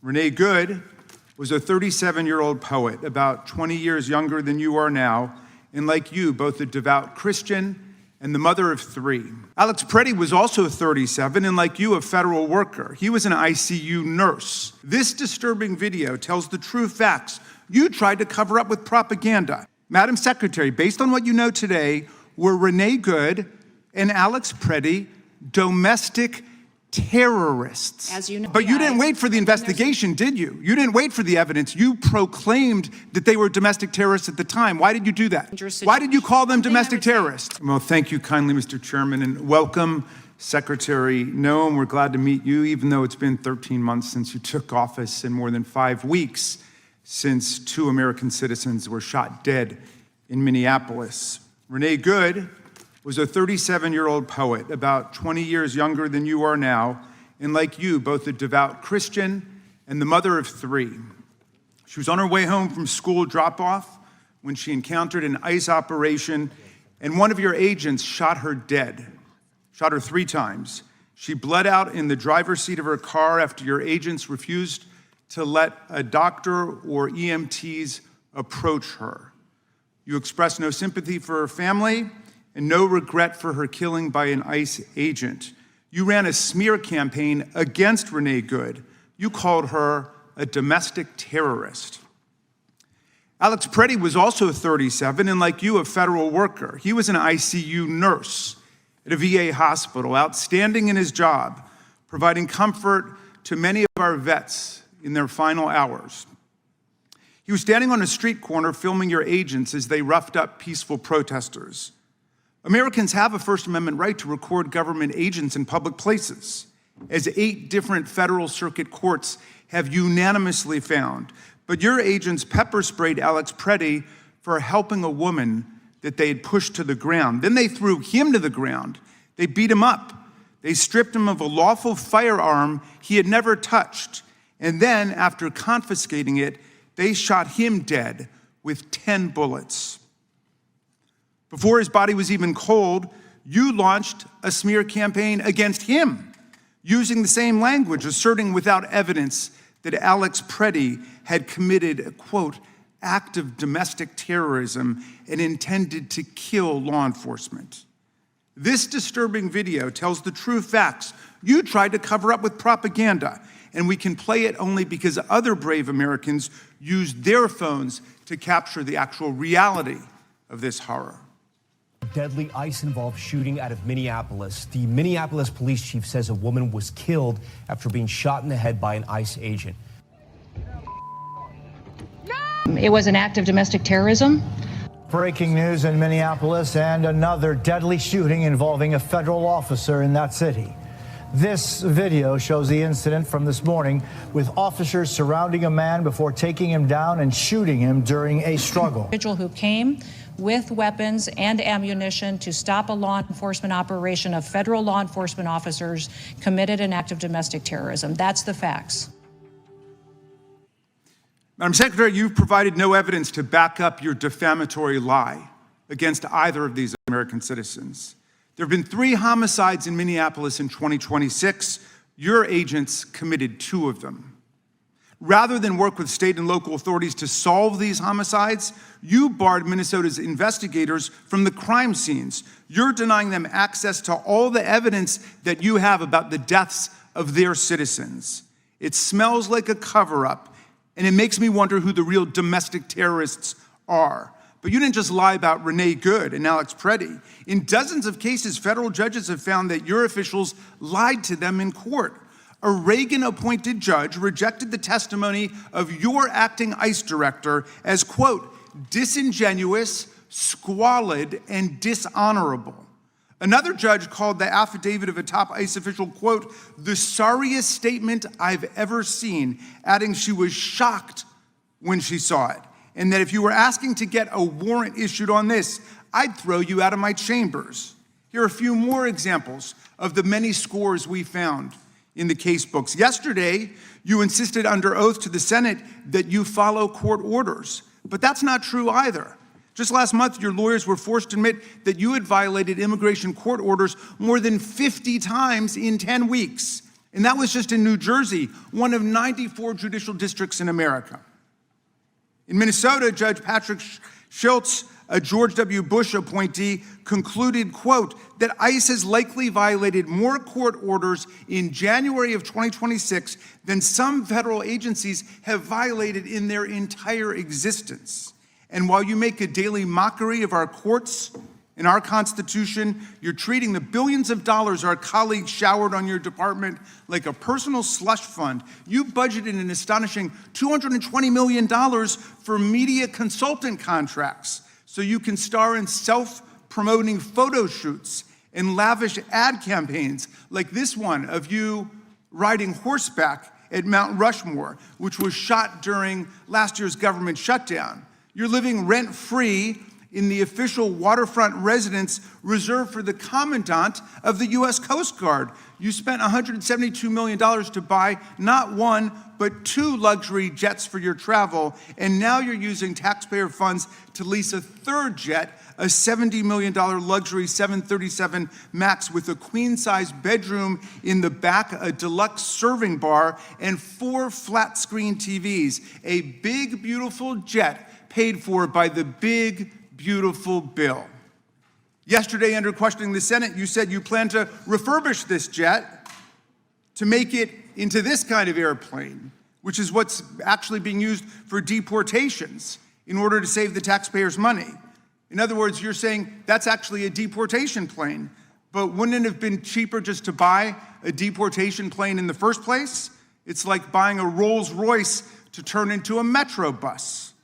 Renee Good was a 37-year-old poet, about 20 years younger than you are now, and like you, both a devout Christian and the mother of 3. Alex Pretti was also 37, and like you, a federal worker. He was an ICU nurse. This disturbing video tells the true facts you tried to cover up with propaganda. Madam Secretary, based on what you know today, were Renee Good and Alex Pretti domestic terrorists? As you know, but you didn't wait for the investigation, did you? You didn't wait for the evidence. You proclaimed that they were domestic terrorists at the time. Why did you do that? Why did you call them domestic terrorists? Well, thank you kindly, Mr. Chairman, and welcome, Secretary Gnome. We're glad to meet you, even though it's been 13 months since you took office and more than 5 weeks since 2 American citizens were shot dead in Minneapolis. Renee Good was a 37-year-old poet, about 20 years younger than you are now, and like you, both a devout Christian and the mother of 3. She was on her way home from school drop-off when she encountered an ICE operation, and one of your agents shot her dead, shot her 3 times. She bled out in the driver's seat of her car after your agents refused to let a doctor or EMTs approach her. You expressed no sympathy for her family and no regret for her killing by an ICE agent. You ran a smear campaign against Renee Good. You called her a domestic terrorist. Alex Pretti was also 37, and like you, a federal worker. He was an ICU nurse at a VA hospital, outstanding in his job, providing comfort to many of our vets in their final hours. He was standing on a street corner filming your agents as they roughed up peaceful protesters. Americans have a First Amendment right to record government agents in public places, as 8 different federal circuit courts have unanimously found. But your agents pepper sprayed Alex Pretti for helping a woman that they had pushed to the ground. Then they threw him to the ground. They beat him up. They stripped him of a lawful firearm he had never touched. And then, after confiscating it, they shot him dead with 10 bullets. Before his body was even cold, you launched a smear campaign against him, using the same language, asserting without evidence that Alex Pretti had committed a, quote, act of domestic terrorism and intended to kill law enforcement. This disturbing video tells the true facts you tried to cover up with propaganda, and we can play it only because other brave Americans used their phones to capture the actual reality of this horror. Deadly ICE-involved shooting out of Minneapolis. The Minneapolis police chief says a woman was killed after being shot in the head by an ICE agent. It was an act of domestic terrorism. Breaking news in Minneapolis and another deadly shooting involving a federal officer in that city. This video shows the incident from this morning with officers surrounding a man before taking him down and shooting him during a struggle. Individual who came with weapons and ammunition to stop a law enforcement operation of federal law enforcement officers committed an act of domestic terrorism. That's the facts. Madam Secretary, you've provided no evidence to back up your defamatory lie against either of these American citizens. There have been 3 homicides in Minneapolis in 2026. Your agents committed 2 of them. Rather than work with state and local authorities to solve these homicides, you barred Minnesota's investigators from the crime scenes. You're denying them access to all the evidence that you have about the deaths of their citizens. It smells like a cover-up, and it makes me wonder who the real domestic terrorists are. But you didn't just lie about Renee Good and Alex Pretti. In dozens of cases, federal judges have found that your officials lied to them in court. A Reagan-appointed judge rejected the testimony of your acting ICE director as, quote, disingenuous, squalid, and dishonorable. Another judge called the affidavit of a top ICE official, quote, the sorriest statement I've ever seen, adding she was shocked when she saw it, and that if you were asking to get a warrant issued on this, I'd throw you out of my chambers. Here are a few more examples of the many scores we found in the case books. Yesterday, you insisted under oath to the Senate that you follow court orders, but that's not true either. Just last month, your lawyers were forced to admit that you had violated immigration court orders more than 50 times in 10 weeks. And that was just in New Jersey, one of 94 judicial districts in America. In Minnesota, Judge Patrick Schultz, a George W. Bush appointee, concluded, quote, that ICE has likely violated more court orders in January of 2026 than some federal agencies have violated in their entire existence. And while you make a daily mockery of our courts and our Constitution, you're treating the billions of dollars our colleagues showered on your department like a personal slush fund. You budgeted an astonishing $220 million for media consultant contracts so you can star in self-promoting photo shoots and lavish ad campaigns like this one of you riding horseback at Mount Rushmore, which was shot during last year's government shutdown. You're living rent-free in the official waterfront residence reserved for the commandant of the U.S. Coast Guard. You spent $172 million to buy not one, but 2 luxury jets for your travel, and now you're using taxpayer funds to lease a 3rd jet, a $70 million luxury 737 MAX with a queen-size bedroom in the back, a deluxe serving bar, and 4 flat-screen TVs. A big, beautiful jet paid for by the big, beautiful bill. Yesterday, under questioning the Senate, you said you plan to refurbish this jet to make it into this kind of airplane, which is what's actually being used for deportations in order to save the taxpayers' money. In other words, you're saying that's actually a deportation plane, but wouldn't it have been cheaper just to buy a deportation plane in the first place? It's like buying a Rolls Royce to turn into a Metro bus.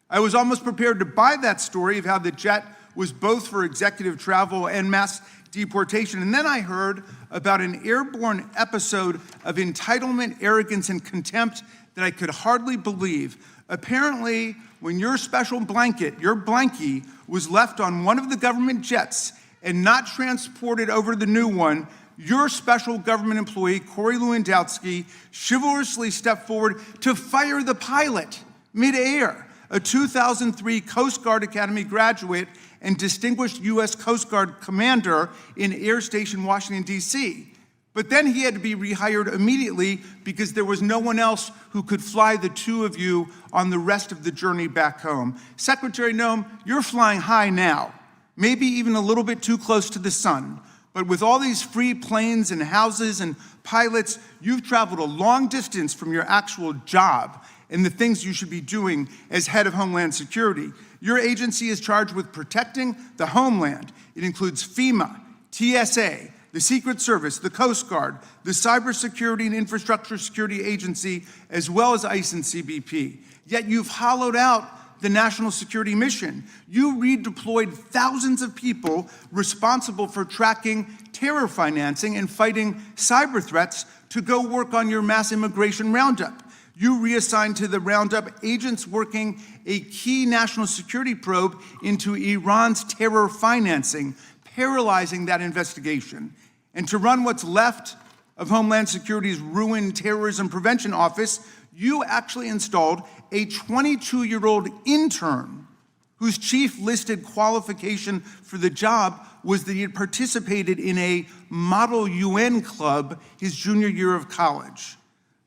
I was almost prepared to buy that story of how the jet was both for executive travel and mass deportation. And then I heard about an airborne episode of entitlement, arrogance, and contempt that I could hardly believe. Apparently, when your special blanket, your blankie, was left on one of the government jets and not transported over to the new one, your special government employee, Corey Lewandowski, chivalrously stepped forward to fire the pilot midair, a 2003 Coast Guard Academy graduate and distinguished U.S. Coast Guard commander in Air Station, Washington, D.C. But then he had to be rehired immediately because there was no one else who could fly the two of you on the rest of the journey back home. Secretary Gnome, you're flying high now, maybe even a little bit too close to the sun. But with all these free planes and houses and pilots, you've traveled a long distance from your actual job and the things you should be doing as head of Homeland Security. Your agency is charged with protecting the homeland. It includes FEMA, TSA, the Secret Service, the Coast Guard, the Cybersecurity and Infrastructure Security Agency, as well as ICE and CBP. Yet you've hollowed out the national security mission. You redeployed thousands of people responsible for tracking terror financing and fighting cyber threats to go work on your mass immigration roundup. You reassigned to the roundup agents working a key national security probe into Iran's terror financing, paralyzing that investigation. And to run what's left of Homeland Security's ruined Terrorism Prevention Office, you actually installed a 22-year-old intern whose chief listed qualification for the job was that he had participated in a model UN club his junior year of college.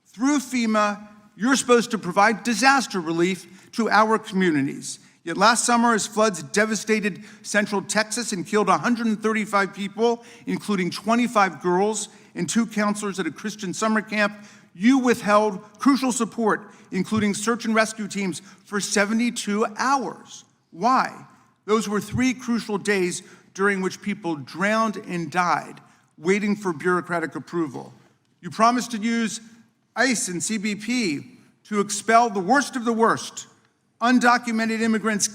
Through FEMA, you're supposed to provide disaster relief to our communities. Yet last summer, as floods devastated central Texas and killed 135 people, including 25 girls and 2 counselors at a Christian summer camp, you withheld crucial support, including search and rescue teams, for 72 hours. Why? Those were 3 crucial days during which people drowned and died, waiting for bureaucratic approval. You promised to use ICE and CBP to expel the worst of the worst, undocumented immigrants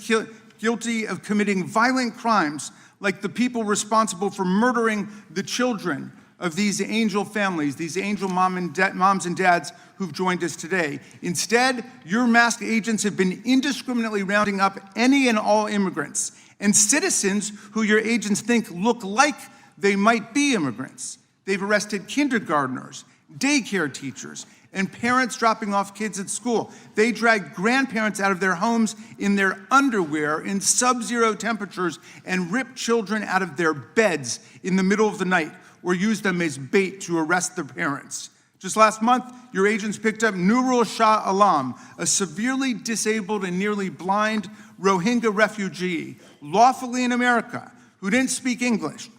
guilty of committing violent crimes like the people responsible for murdering the children of these angel families, these angel moms and dads who've joined us today. Instead, your masked agents have been indiscriminately rounding up any and all immigrants and citizens who your agents think look like they might be immigrants. They've arrested kindergartners, daycare teachers, and parents dropping off kids at school. They drag grandparents out of their homes in their underwear in sub-zero temperatures and rip children out of their beds in the middle of the night or use them as bait to arrest their parents. Just last month, your agents picked up Nurul Shah Alam, a severely disabled and nearly blind Rohingya refugee, lawfully in America, who didn't speak English.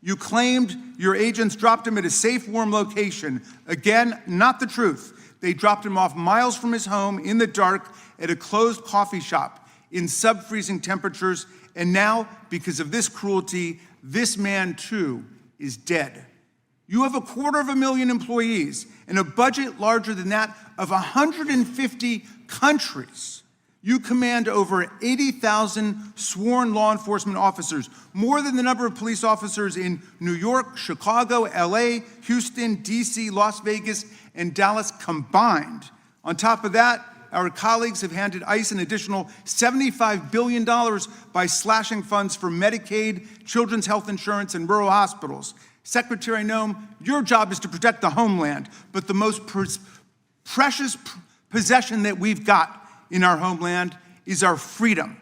You claimed your agents dropped him at a safe, warm location. Again, not the truth. They dropped him off miles from his home in the dark at a closed coffee shop in sub-freezing temperatures. And now, because of this cruelty, this man too is dead. You have 250,000 employees and a budget larger than that of 150 countries. You command over 80,000 sworn law enforcement officers, more than the number of police officers in New York, Chicago, LA, Houston, DC, Las Vegas, and Dallas combined. On top of that, our colleagues have handed ICE an additional $75 billion by slashing funds for Medicaid, children's health insurance, and rural hospitals. Secretary Gnome, your job is to protect the homeland, but the most precious possession that we've got in our homeland is our freedom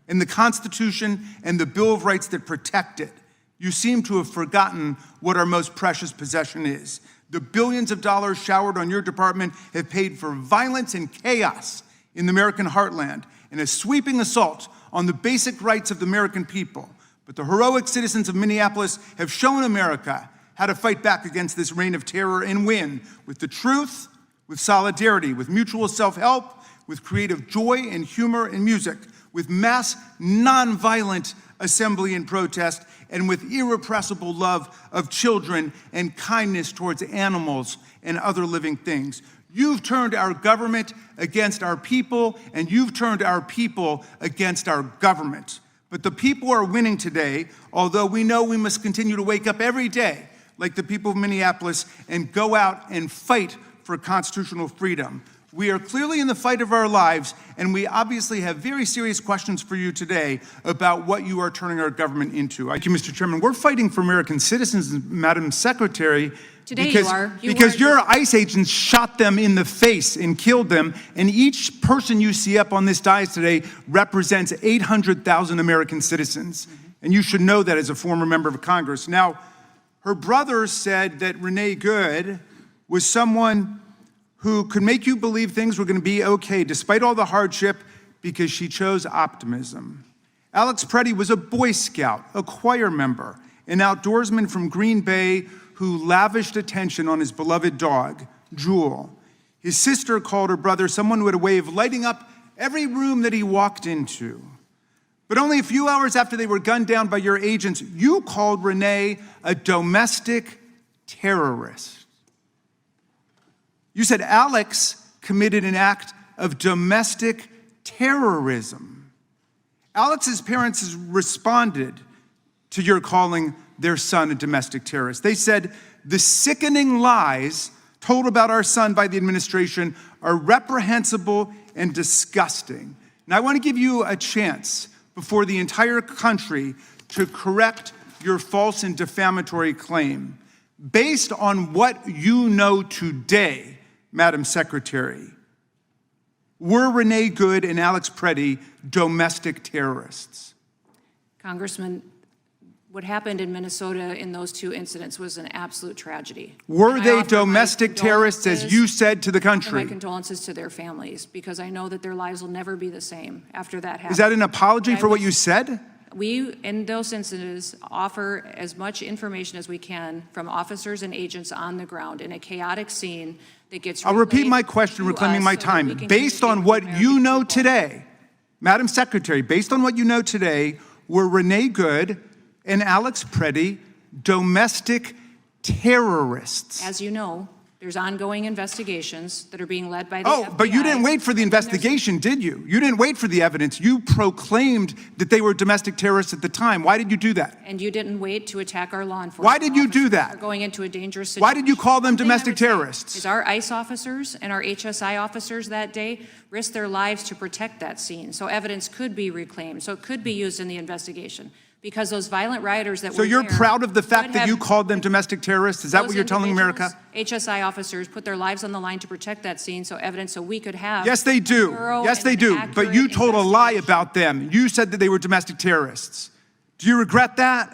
and the Constitution and the Bill of Rights that protect it. You seem to have forgotten what our most precious possession is. The billions of dollars showered on your department have paid for violence and chaos in the American heartland and a sweeping assault on the basic rights of the American people. But the heroic citizens of Minneapolis have shown America how to fight back against this reign of terror and win with the truth, with solidarity, with mutual self-help, with creative joy and humor and music, with mass nonviolent assembly and protest, and with irrepressible love of children and kindness towards animals and other living things. You've turned our government against our people, and you've turned our people against our government. But the people are winning today, although we know we must continue to wake up every day, like the people of Minneapolis, and go out and fight for constitutional freedom. We are clearly in the fight of our lives, and we obviously have very serious questions for you today about what you are turning our government into. Thank you, Mr. Chairman. We're fighting for American citizens, Madam Secretary, Today because your ICE agents shot them in the face and killed them, and each person you see up on this dais today represents 800,000 American citizens. And you should know that as a former member of Congress. Now, her brother said that Renee Good was someone who could make you believe things were going to be okay despite all the hardship because she chose optimism. Alex Pretti was a Boy Scout, a choir member, an outdoorsman from Green Bay who lavished attention on his beloved dog, Jewel. His sister called her brother someone who had a way of lighting up every room that he walked into. But only a few hours after they were gunned down by your agents, you called Renee a domestic terrorist. You said Alex committed an act of domestic terrorism. Alex's parents responded to your calling their son a domestic terrorist. They said, the sickening lies told about our son by the administration are reprehensible and disgusting. Now, I want to give you a chance before the entire country to correct your false and defamatory claim. Based on what you know today, Madam Secretary, were Renee Good and Alex Pretti domestic terrorists? Congressman, what happened in Minnesota in those two incidents was an absolute tragedy. Were they domestic terrorists, as you said to the country? My condolences to their families, because I know that their lives will never be the same after that happened. Is that an apology for what you said? We, in those incidents, offer as much information as we can from officers and agents on the ground in a chaotic scene that gets. I'll repeat my question, reclaiming my time. Based on what you know today, Madam Secretary, based on what you know today, were Renee Good and Alex Pretti domestic terrorists? As you know, there's ongoing investigations that are being led by the FBI. Oh, but you didn't wait for the investigation, did you? You didn't wait for the evidence. You proclaimed that they were domestic terrorists at the time. Why did you do that? And you didn't wait to attack our law enforcement. Why did you do that? We're going into a dangerous situation. Why did you call them domestic terrorists? Is our ICE officers and our HSI officers that day risked their lives to protect that scene, so evidence could be reclaimed, so it could be used in the investigation. Because those violent rioters that were there. So you're proud of the fact that you called them domestic terrorists? Is that what you're telling America? HSI officers put their lives on the line to protect that scene, so evidence so we could have. Yes, they do. Yes, they do. But you told a lie about them. You said that they were domestic terrorists. Do you regret that?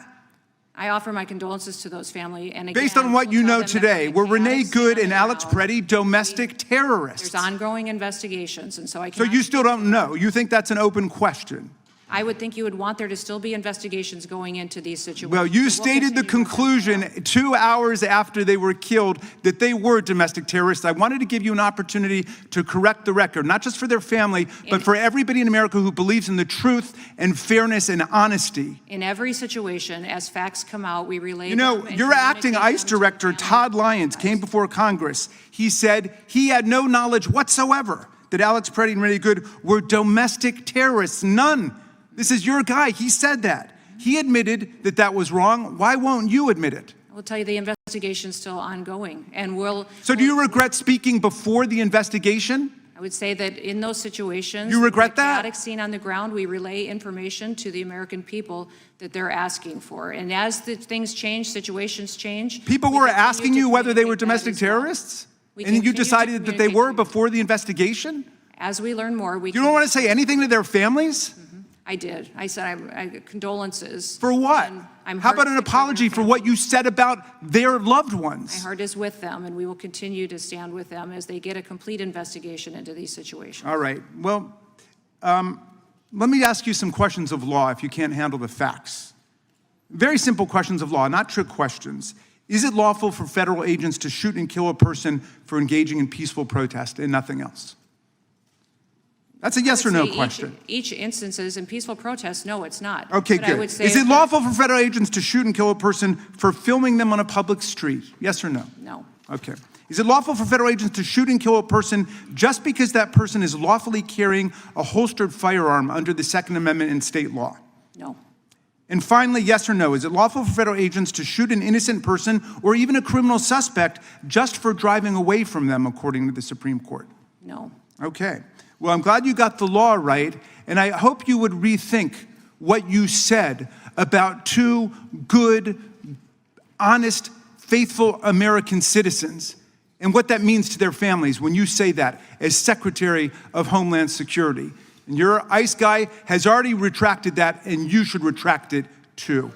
I offer my condolences to those family. And again, Based on what we'll you tell know them that today, the were Renee chaotic Good scene and on the Alex ground, Pretti domestic terrorists? There's ongoing investigations, and so I So cannot. you still don't know? You think that's an open question? I would think you would want there to still be investigations going into these situations. Well, you So we'll stated the continue to conclusion look at 2 hours after they were killed that they were domestic terrorists. I wanted to give you an opportunity to correct the record, not just for their family, but for everybody in America who believes in the truth and fairness and honesty. in every situation, as facts come out, we relay You know, them and your acting communicate ICE them to director, family. Todd Lyons, came before Congress. He said he had no knowledge whatsoever that Alex Pretti and Renee Good were domestic terrorists. None. This is your guy. He said that. He admitted that that was wrong. Why won't you admit it? I will tell you the investigation's still ongoing, and we'll. So do you regret speaking before the investigation? I would say that in those situations. You regret the that? chaotic scene on the ground, we relay information to the American people that they're asking for. And as the things change, situations change. People we were continue asking to you whether they were communicate that domestic as well. terrorists? We And you continue to decided that they communicate were to- before the investigation? As we learn more, we. You don't want to say anything to their families? I did. I said I condolences. For what? And I'm How about an heartsick for their apology for what you said about their loved My ones? heart is with them, and we will continue to stand with them as they get a complete investigation into these situations. All right. Well, let me ask you some questions of law if you can't handle the facts. Very simple questions of law, not trick questions. Is it lawful for federal agents to shoot and kill a person for engaging in peaceful protest and nothing else? That's a yes or no question. Each instances in peaceful protest, no, it's not. Okay, But I good. would say Is it that- lawful for federal agents to shoot and kill a person for filming them on a public street? Yes or no? No. Okay. Is it lawful for federal agents to shoot and kill a person just because that person is lawfully carrying a holstered firearm under the Second Amendment in state law? No. And finally, yes or no, is it lawful for federal agents to shoot an innocent person or even a criminal suspect just for driving away from them, according to the Supreme Court? No. Okay. Well, I'm glad you got the law right, and I hope you would rethink what you said about two good, honest, faithful American citizens and what that means to their families when you say that as Secretary of Homeland Security. And your ICE guy has already retracted that, and you should retract it too.